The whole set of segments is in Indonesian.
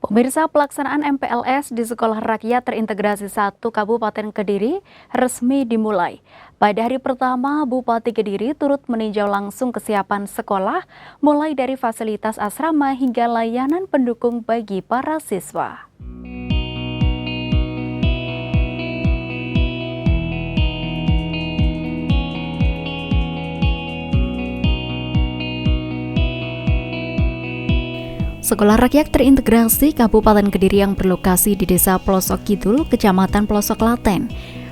Pemirsa, pelaksanaan MPLS di Sekolah Rakyat Terintegrasi 1 Kabupaten Kediri resmi dimulai. Pada hari pertama, Bupati Kediri turut meninjau langsung kesiapan sekolah, mulai dari fasilitas asrama hingga layanan pendukung bagi para siswa. Sekolah Rakyat Terintegrasi Kabupaten Kediri yang berlokasi di Desa Pelosok Kidul, Kecamatan Pelosok Klaten,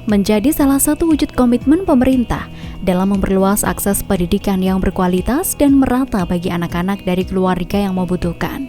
menjadi salah satu wujud komitmen pemerintah dalam memperluas akses pendidikan yang berkualitas dan merata bagi anak-anak dari keluarga yang membutuhkan.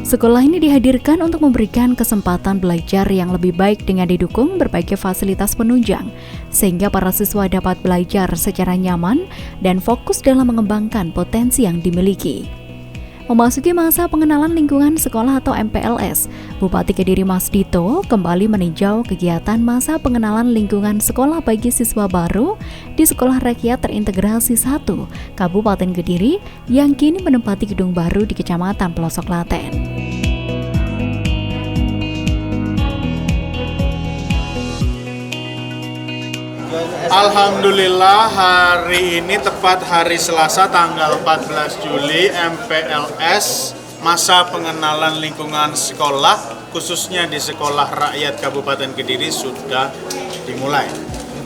Sekolah ini dihadirkan untuk memberikan kesempatan belajar yang lebih baik dengan didukung berbagai fasilitas penunjang, sehingga para siswa dapat belajar secara nyaman dan fokus dalam mengembangkan potensi yang dimiliki. Memasuki masa pengenalan lingkungan sekolah atau MPLS, Bupati Kediri Mas Dito kembali meninjau kegiatan masa pengenalan lingkungan sekolah bagi siswa baru di Sekolah Rakyat Terintegrasi 1 Kabupaten Kediri yang kini menempati gedung baru di Kecamatan Pelosok Klaten. Alhamdulillah, hari ini tepat hari Selasa tanggal 14 Juli MPLS masa pengenalan lingkungan sekolah khususnya di Sekolah Rakyat Kabupaten Kediri sudah dimulai.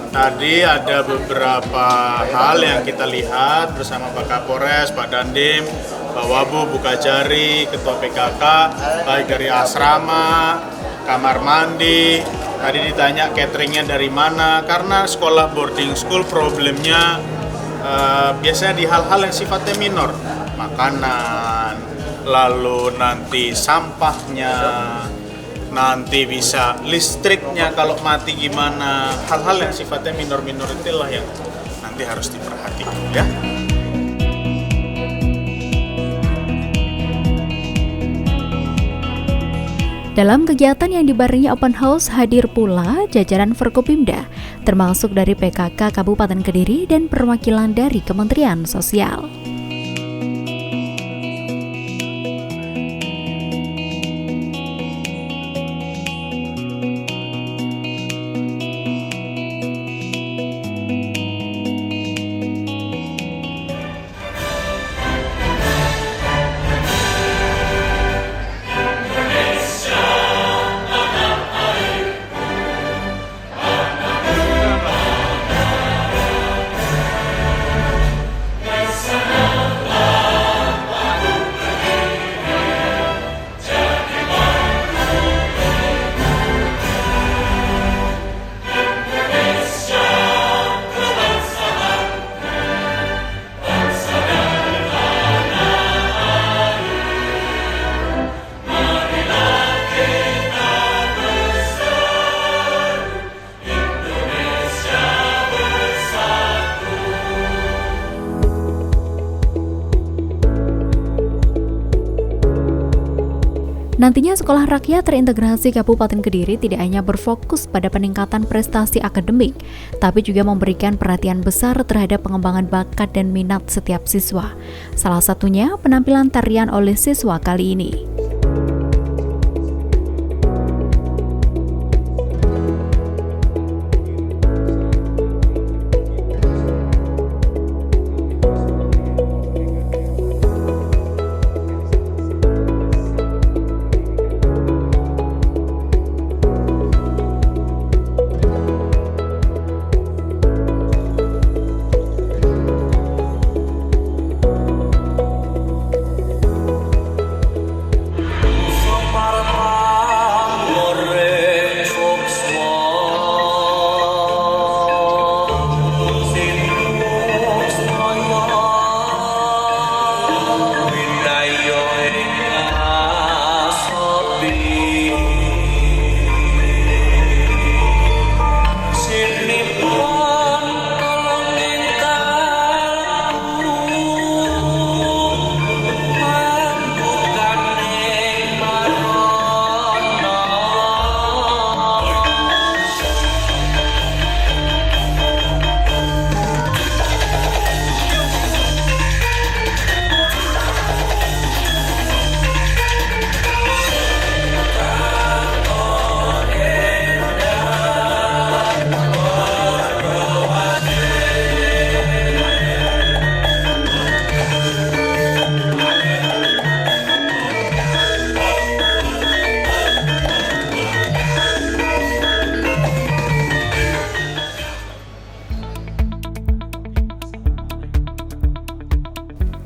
Tadi ada beberapa hal yang kita lihat bersama Pak Kapolres, Pak Dandim, Pak Wabu, Bukajari, Ketua PKK, baik dari asrama, kamar mandi. Tadi ditanya cateringnya dari mana, karena sekolah boarding school problemnya biasanya di hal-hal yang sifatnya minor. Makanan, lalu nanti sampahnya, nanti bisa listriknya kalau mati gimana. Hal-hal yang sifatnya minor-minor itulah yang nanti harus diperhatikan ya. Dalam kegiatan yang dibarengi open house hadir pula jajaran Forkopimda, termasuk dari PKK Kabupaten Kediri dan perwakilan dari Kementerian Sosial. Nantinya Sekolah Rakyat Terintegrasi Kabupaten Kediri tidak hanya berfokus pada peningkatan prestasi akademik, tapi juga memberikan perhatian besar terhadap pengembangan bakat dan minat setiap siswa. Salah satunya penampilan tarian oleh siswa kali ini.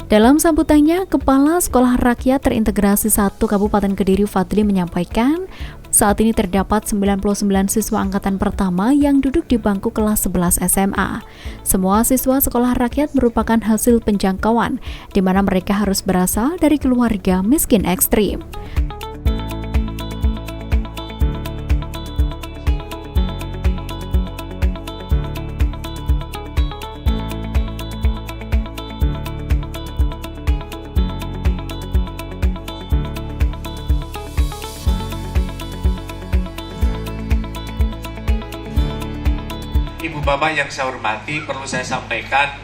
Dalam sambutannya, Kepala Sekolah Rakyat Terintegrasi 1 Kabupaten Kediri Fadli menyampaikan, saat ini terdapat 99 siswa angkatan pertama yang duduk di bangku kelas 11 SMA. Semua siswa sekolah rakyat merupakan hasil penjangkauan, di mana mereka harus berasal dari keluarga miskin ekstrim. Ibu Bapak yang saya hormati, perlu saya sampaikan,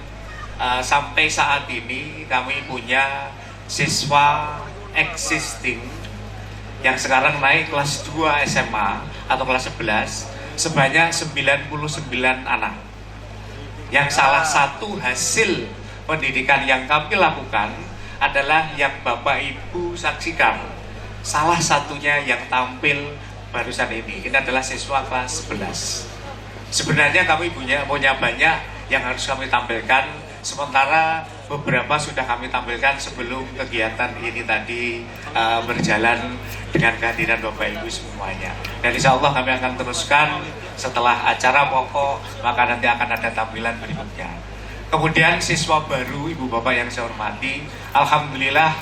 sampai saat ini kami punya siswa existing yang sekarang naik kelas 2 SMA atau kelas 11 sebanyak 99 anak. Yang salah satu hasil pendidikan yang kami lakukan adalah yang Bapak Ibu saksikan. Salah satunya yang tampil barusan ini adalah siswa kelas 11. Sebenarnya kami punya banyak yang harus kami tampilkan, sementara beberapa sudah kami tampilkan sebelum kegiatan ini tadi berjalan dengan kehadiran Bapak Ibu semuanya. Dan insya Allah kami akan teruskan setelah acara pokok, maka nanti akan ada tampilan berikutnya. Kemudian siswa baru, Ibu Bapak yang saya hormati, alhamdulillah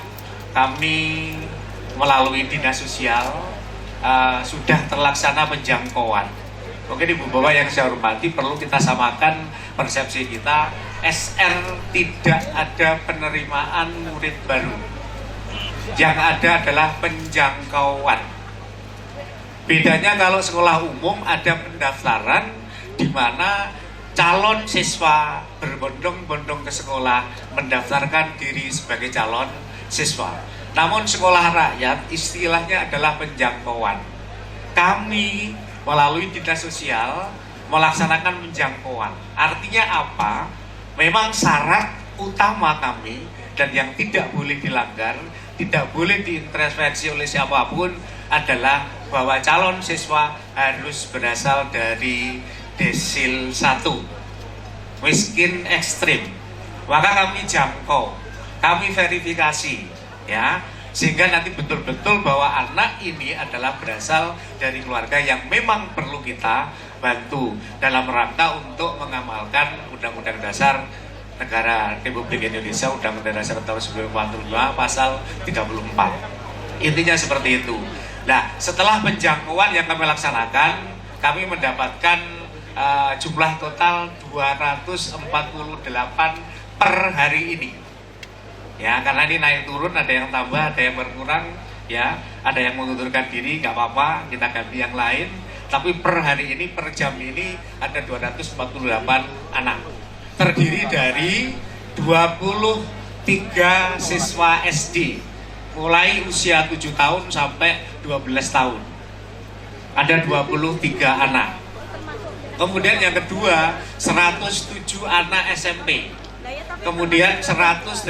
kami melalui Dinas Sosial sudah terlaksana penjangkauan. Mungkin Ibu Bapak yang saya hormati, perlu kita samakan persepsi kita, SR tidak ada penerimaan murid baru. Yang ada adalah penjangkauan. Bedanya kalau sekolah umum ada pendaftaran di mana calon siswa berbondong-bondong ke sekolah mendaftarkan diri sebagai calon siswa. Namun sekolah rakyat istilahnya adalah penjangkauan. Kami melalui Dinas Sosial melaksanakan penjangkauan. Artinya apa? Memang syarat utama kami dan yang tidak boleh dilanggar, tidak boleh diintervensi oleh siapapun adalah bahwa calon siswa harus berasal dari desil 1, miskin ekstrim. Maka kami jangkau, kami verifikasi, ya, sehingga nanti betul-betul bahwa anak ini adalah berasal dari keluarga yang memang perlu kita bantu dalam rangka untuk mengamalkan Undang-Undang Dasar Negara Republik Indonesia, Undang-Undang Dasar tahun 1945 pasal 34. Intinya seperti itu. Nah, setelah penjangkauan yang kami laksanakan, kami mendapatkan jumlah total 248 per hari ini. Ya, karena ini naik turun, ada yang tambah, ada yang berkurang, ya, ada yang mengundurkan diri, nggak apa-apa, kita ganti yang lain. Tapi per hari ini, per jam ini ada 248 anak. Terdiri dari 23 siswa SD, mulai usia 7 tahun sampai 12 tahun. Ada 23 anak. Kemudian yang kedua, 107 anak SMP. Kemudian 118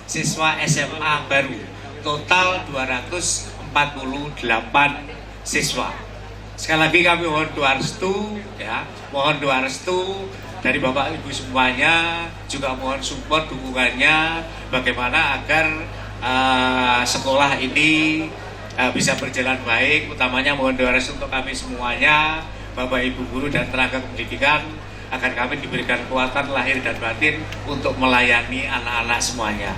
siswa SMA baru, total 248 siswa. Sekali lagi kami mohon doa restu, ya, mohon doa restu dari Bapak Ibu semuanya, juga mohon support dukungannya bagaimana agar sekolah ini bisa berjalan baik. Utamanya mohon doa restu untuk kami semuanya, Bapak Ibu guru dan tenaga pendidikan, agar kami diberikan kekuatan lahir dan batin untuk melayani anak-anak semuanya.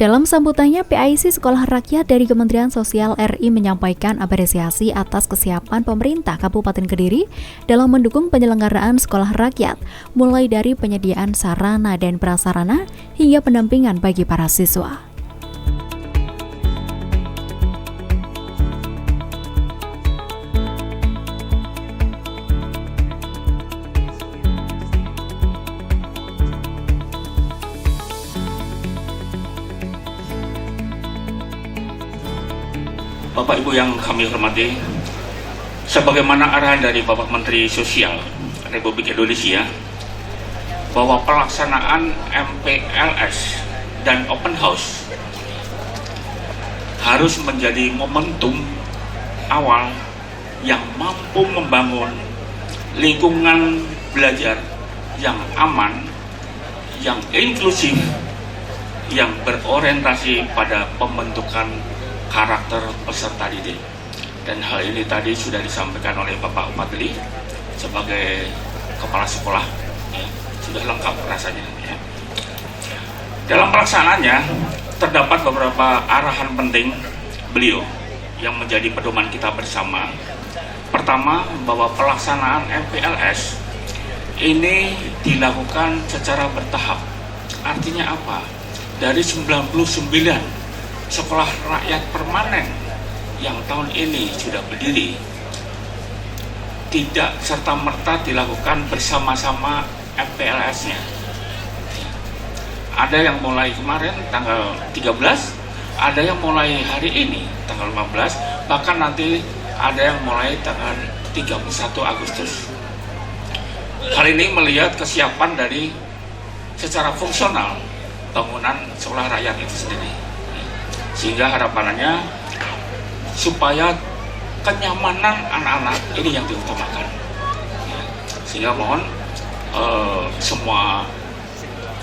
Dalam sambutannya, PAIC Sekolah Rakyat dari Kementerian Sosial RI menyampaikan apresiasi atas kesiapan pemerintah Kabupaten Kediri dalam mendukung penyelenggaraan sekolah rakyat, mulai dari penyediaan sarana dan prasarana hingga pendampingan bagi para siswa. Bapak Ibu yang kami hormati, sebagaimana arahan dari Bapak Menteri Sosial Republik Indonesia bahwa pelaksanaan MPLS dan Open House harus menjadi momentum awal yang mampu membangun lingkungan belajar yang aman, yang inklusif, yang berorientasi pada pembentukan karakter peserta didik. Dan hal ini tadi sudah disampaikan oleh Bapak Fadli sebagai kepala sekolah, ya, sudah lengkap rasanya. Ya. Dalam pelaksanaannya terdapat beberapa arahan penting beliau yang menjadi pedoman kita bersama. Pertama, bahwa pelaksanaan MPLS ini dilakukan secara bertahap. Artinya apa? Dari 99 sekolah rakyat permanen yang tahun ini sudah berdiri, tidak serta-merta dilakukan bersama-sama MPLS-nya. Ada yang mulai kemarin tanggal 13, ada yang mulai hari ini tanggal 15, bahkan nanti ada yang mulai tanggal 31 Agustus. Hal ini melihat kesiapan dari secara fungsional bangunan sekolah rakyat itu sendiri, sehingga harapannya supaya kenyamanan anak-anak ini yang diutamakan, sehingga mohon semua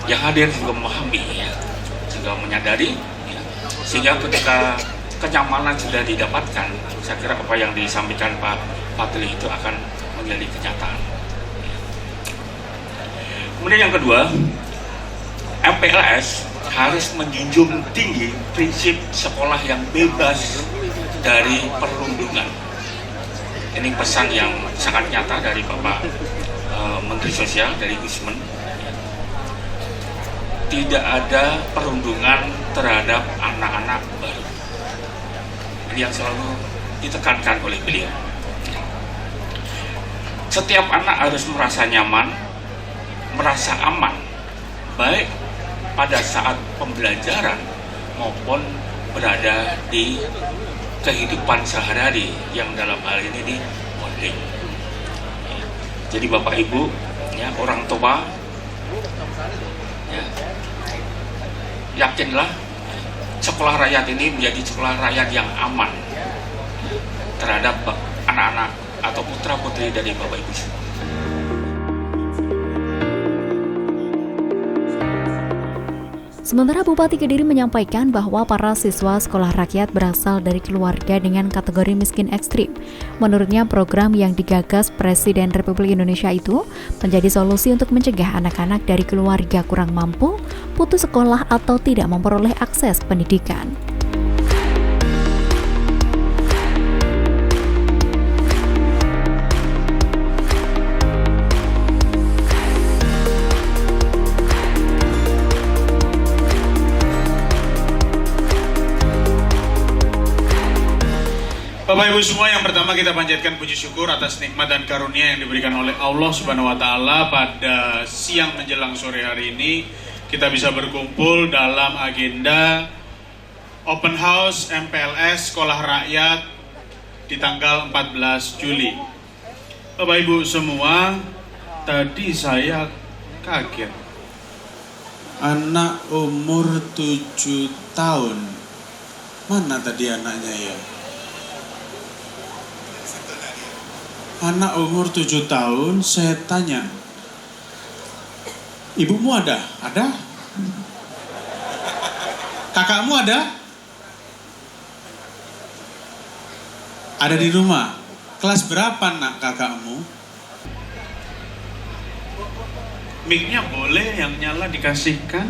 yang hadir juga memahami, ya, juga menyadari, ya, sehingga ketika kenyamanan sudah didapatkan, saya kira apa yang disampaikan Pak Fadli itu akan menjadi kenyataan. Kemudian yang kedua, MPLS harus menjunjung tinggi prinsip sekolah yang bebas dari perundungan. Ini pesan yang sangat nyata dari Bapak Menteri Sosial, dari Gusmen. Tidak ada perundungan terhadap anak-anak baru. Ini yang selalu ditekankan oleh beliau. Setiap anak harus merasa nyaman, merasa aman, baik pada saat pembelajaran maupun berada di kehidupan sehari-hari yang dalam hal ini di boarding. Jadi Bapak Ibu, ya, orang tua, ya, yakinlah sekolah rakyat ini menjadi sekolah rakyat yang aman terhadap anak-anak atau putra-putri dari Bapak Ibu semua. Sementara Bupati Kediri menyampaikan bahwa para siswa sekolah rakyat berasal dari keluarga dengan kategori miskin ekstrim. Menurutnya, program yang digagas Presiden Republik Indonesia itu menjadi solusi untuk mencegah anak-anak dari keluarga kurang mampu, putus sekolah atau tidak memperoleh akses pendidikan. Bapak Ibu semua, yang pertama kita panjatkan puji syukur atas nikmat dan karunia yang diberikan oleh Allah Subhanahu wa taala pada siang menjelang sore hari ini kita bisa berkumpul dalam agenda Open House MPLS Sekolah Rakyat di tanggal 14 Juli. Bapak Ibu semua, tadi saya kaget. Anak umur 7 tahun. Mana tadi anaknya ya? Anak umur 7 tahun, saya tanya, ibumu ada? Ada? Kakakmu ada? Ada di rumah. Kelas berapa nak kakakmu? Mic-nya boleh yang nyala dikasihkan?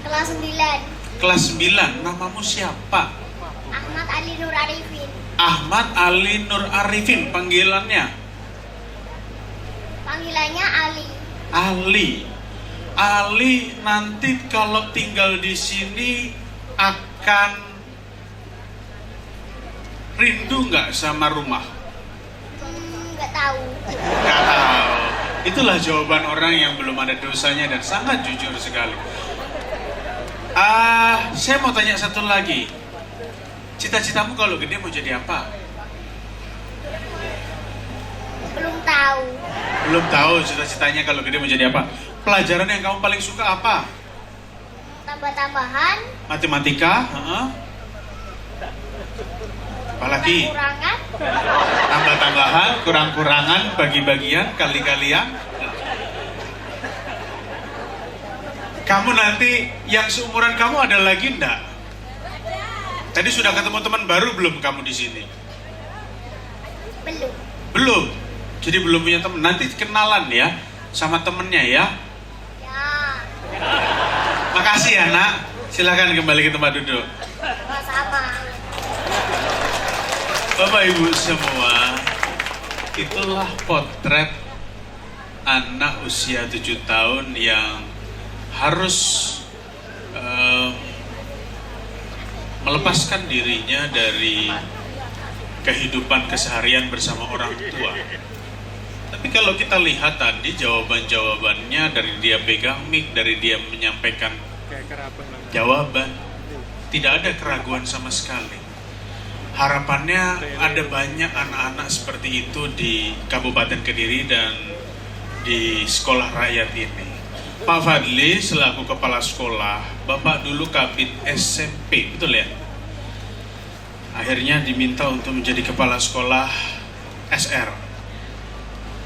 Kelas 9. Kelas 9, namamu siapa? Ahmad Ali Nur Arifin. Ahmad Ali Nur Arifin, panggilannya? Panggilannya Ali. Ali nanti kalau tinggal di sini akan rindu nggak sama rumah? Nggak tahu. Nggak tahu. Itulah jawaban orang yang belum ada dosanya dan sangat jujur sekali. Saya mau tanya satu lagi. Cita-citamu kalau gede mau jadi apa? Belum tahu. Belum tahu cita-citanya kalau gede mau jadi apa. Pelajaran yang kamu paling suka apa? Tambah-tambahan. Matematika? bagi-bagi. Kurang-kurangan. Tambah-tambahan, kurang-kurangan, bagi-bagian, kali-kalian. Kamu nanti yang seumuran kamu ada lagi enggak? Tadi sudah ketemu teman baru belum kamu di sini? Belum. Belum. Jadi belum punya teman. Nanti kenalan ya sama temennya ya. Ya. Makasih ya nak. Silakan kembali ke tempat duduk. Sama-sama. Bapak Ibu semua, itulah potret anak usia 7 tahun yang harus melepaskan dirinya dari kehidupan keseharian bersama orang tua. Tapi kalau kita lihat tadi jawaban-jawabannya, dari dia pegang mic, dari dia menyampaikan jawaban, tidak ada keraguan sama sekali. Harapannya ada banyak anak-anak seperti itu di Kabupaten Kediri dan di sekolah rakyat ini. Pak Fadli selaku kepala sekolah, Bapak dulu kabit SMP, betul ya? Akhirnya diminta untuk menjadi kepala sekolah SR.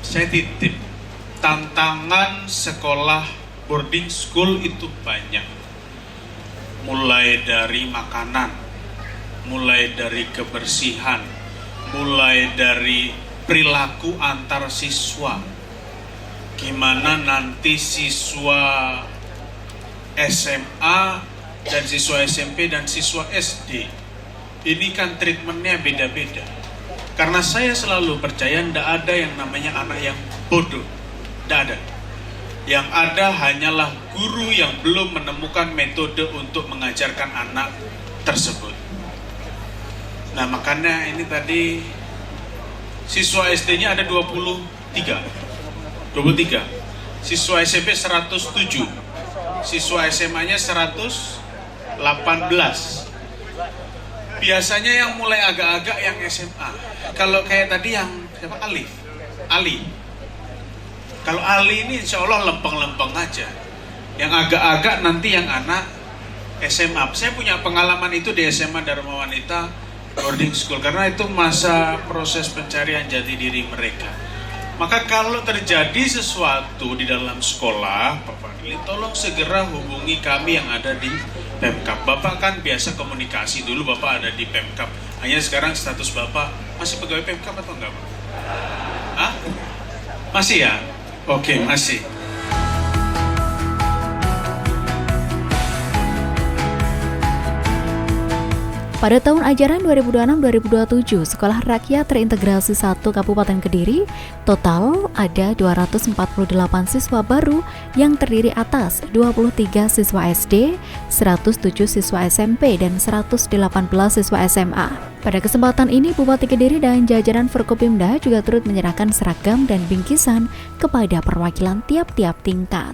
Saya titip, tantangan sekolah boarding school itu banyak. Mulai dari makanan, mulai dari kebersihan, mulai dari perilaku antar siswa. Gimana nanti siswa SMA dan siswa SMP dan siswa SD, ini kan treatmentnya beda-beda. Karena saya selalu percaya tidak ada yang namanya anak yang bodoh, tidak ada. Yang ada hanyalah guru yang belum menemukan metode untuk mengajarkan anak tersebut. Nah makanya ini tadi siswa SD-nya ada 23, siswa SMP 107, siswa SMA-nya 118. Biasanya yang mulai agak-agak yang SMA. Kalau kayak tadi yang siapa? Ali. Kalau Ali ini insya Allah lempeng-lempeng aja. Yang agak-agak nanti yang anak SMA. Saya punya pengalaman itu di SMA Dharma Wanita boarding school, karena itu masa proses pencarian jati diri mereka. Maka kalau terjadi sesuatu di dalam sekolah, Pak Fadli, tolong segera hubungi kami yang ada di Pemkab. Bapak kan biasa komunikasi, dulu Bapak ada di Pemkab. Hanya sekarang status Bapak masih pegawai Pemkab atau enggak, Pak? Hah? Masih ya? Oke, masih. Pada tahun ajaran 2026-2027, Sekolah Rakyat Terintegrasi 1 Kabupaten Kediri, total ada 248 siswa baru yang terdiri atas 23 siswa SD, 107 siswa SMP, dan 118 siswa SMA. Pada kesempatan ini, Bupati Kediri dan jajaran Forkopimda juga turut menyerahkan seragam dan bingkisan kepada perwakilan tiap-tiap tingkat.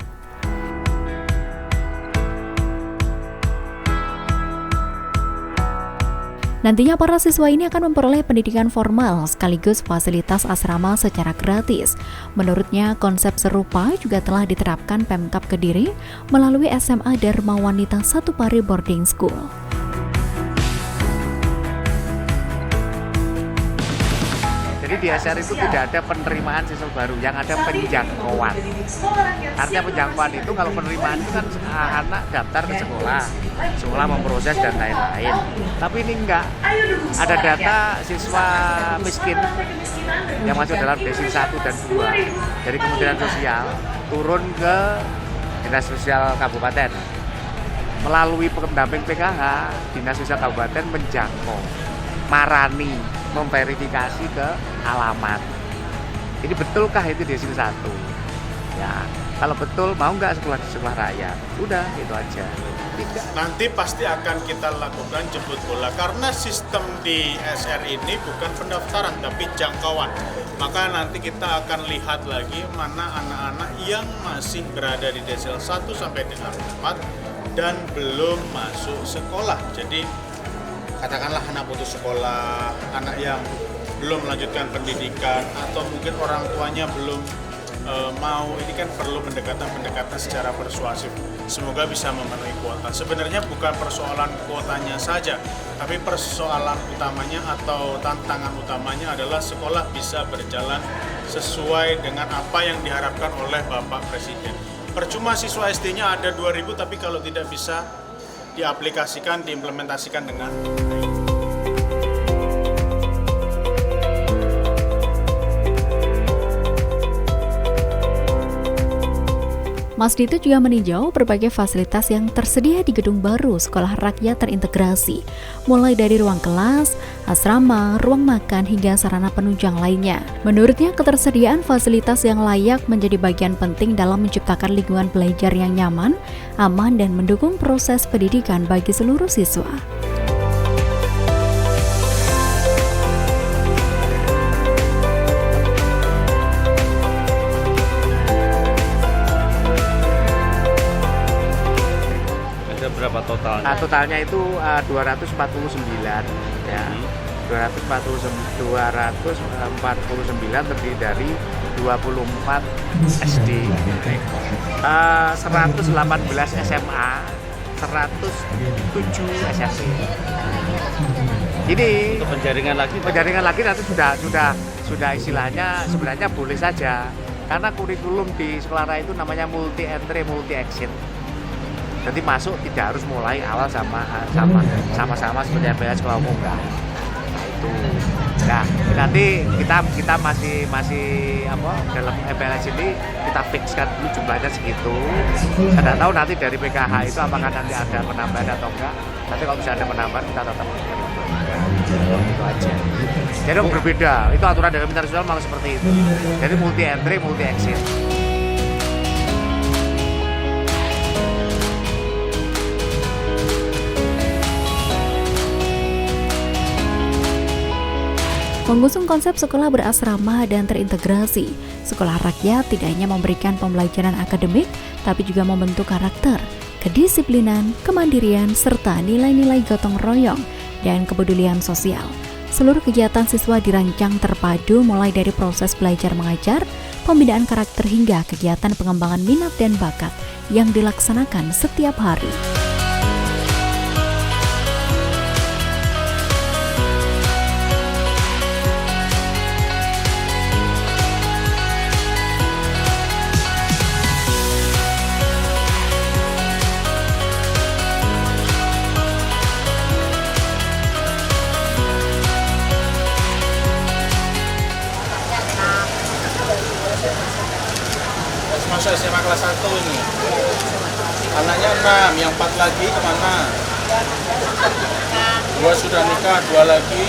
Nantinya para siswa ini akan memperoleh pendidikan formal sekaligus fasilitas asrama secara gratis. Menurutnya, konsep serupa juga telah diterapkan Pemkab Kediri melalui SMA Dharma Wanita Satupari Boarding School. Jadi di SR itu tidak ada penerimaan siswa baru, yang ada penjangkauan. Artinya penjangkauan itu kalau penerimaan itu kan anak daftar ke sekolah memproses dan lain-lain. Tapi ini enggak, ada data siswa miskin yang masuk dalam desil 1 dan 2 dari Kementerian Sosial turun ke Dinas Sosial Kabupaten. Melalui pendamping PKH, Dinas Sosial Kabupaten menjangkau, marani, memverifikasi ke alamat. Ini betulkah itu desil 1? Ya, kalau betul mau nggak sekolah di sekolah rakyat? Udah, itu aja. Tidak. Nanti pasti akan kita lakukan jemput bola karena sistem di SR ini bukan pendaftaran tapi jangkauan. Maka nanti kita akan lihat lagi mana anak-anak yang masih berada di desil 1 sampai dengan 4 dan belum masuk sekolah. Jadi katakanlah anak putus sekolah, anak yang belum melanjutkan pendidikan, atau mungkin orang tuanya belum mau, ini kan perlu pendekatan secara persuasif. semoga bisa memenuhi kuota. Sebenarnya bukan persoalan kuotanya saja, tapi persoalan utamanya atau tantangan utamanya adalah sekolah bisa berjalan sesuai dengan apa yang diharapkan oleh Bapak Presiden. Percuma siswa SD-nya ada 2.000, tapi kalau tidak bisa diaplikasikan, diimplementasikan dengan baik. Mas Dito juga meninjau berbagai fasilitas yang tersedia di gedung baru Sekolah Rakyat Terintegrasi, mulai dari ruang kelas, asrama, ruang makan, hingga sarana penunjang lainnya. Menurutnya, ketersediaan fasilitas yang layak menjadi bagian penting dalam menciptakan lingkungan belajar yang nyaman, aman, dan mendukung proses pendidikan bagi seluruh siswa. Berapa total? Totalnya itu 249 ya. 249 terdiri dari 24 SD, 118 SMA, 107 SMP. Ini Untuk penjaringan lagi nanti sudah istilahnya sebenarnya boleh saja, karena kurikulum di sekolah raya itu namanya multi entry multi exit. Jadi masuk tidak harus mulai awal sama-sama seperti MPLS sekolah umum enggak. Nah itu. Nah, nanti kita masih dalam MPLS ini kita fixkan dulu jumlahnya segitu. Saya tidak tahu nanti dari PKH itu apakah nanti ada penambahan atau enggak. Tapi kalau bisa ada penambahan kita tetap itu aja. Jadi berbeda. Itu aturan dari Kementerian Sosial malah seperti itu. Jadi multi entry multi exit. Mengusung konsep sekolah berasrama dan terintegrasi, Sekolah Rakyat tidak hanya memberikan pembelajaran akademik, tapi juga membentuk karakter, kedisiplinan, kemandirian, serta nilai-nilai gotong royong dan kepedulian sosial. Seluruh kegiatan siswa dirancang terpadu mulai dari proses belajar mengajar, pembinaan karakter hingga kegiatan pengembangan minat dan bakat yang dilaksanakan setiap hari. Masuk SMA kelas 1 ini. Anaknya 6, yang 4 lagi kemana? 2 sudah nikah, 2 lagi.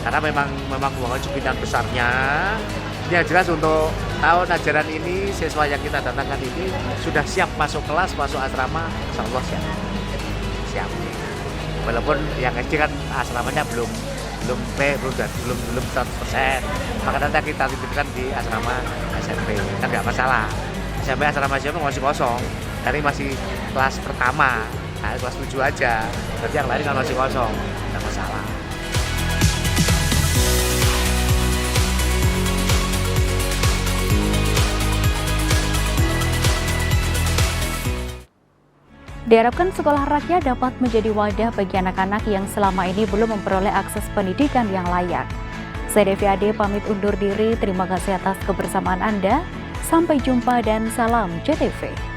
Karena memang uang jumlah besarnya. Yang jelas untuk tahun ajaran ini siswa yang kita datangkan ini sudah siap masuk kelas, masuk asrama, insyaallah siap. Walaupun yang SD kan asramanya belum 100%. Maka nanti kita titipkan di asrama SMP. Kan nggak masalah. SMP asrama SMP masih kosong. Dari masih kelas pertama, kelas 7 aja. Berarti yang lain kan masih kosong. Nggak masalah. Diharapkan sekolah rakyat dapat menjadi wadah bagi anak-anak yang selama ini belum memperoleh akses pendidikan yang layak. Saya Devi Ade pamit undur diri, terima kasih atas kebersamaan Anda. Sampai jumpa dan salam JTV.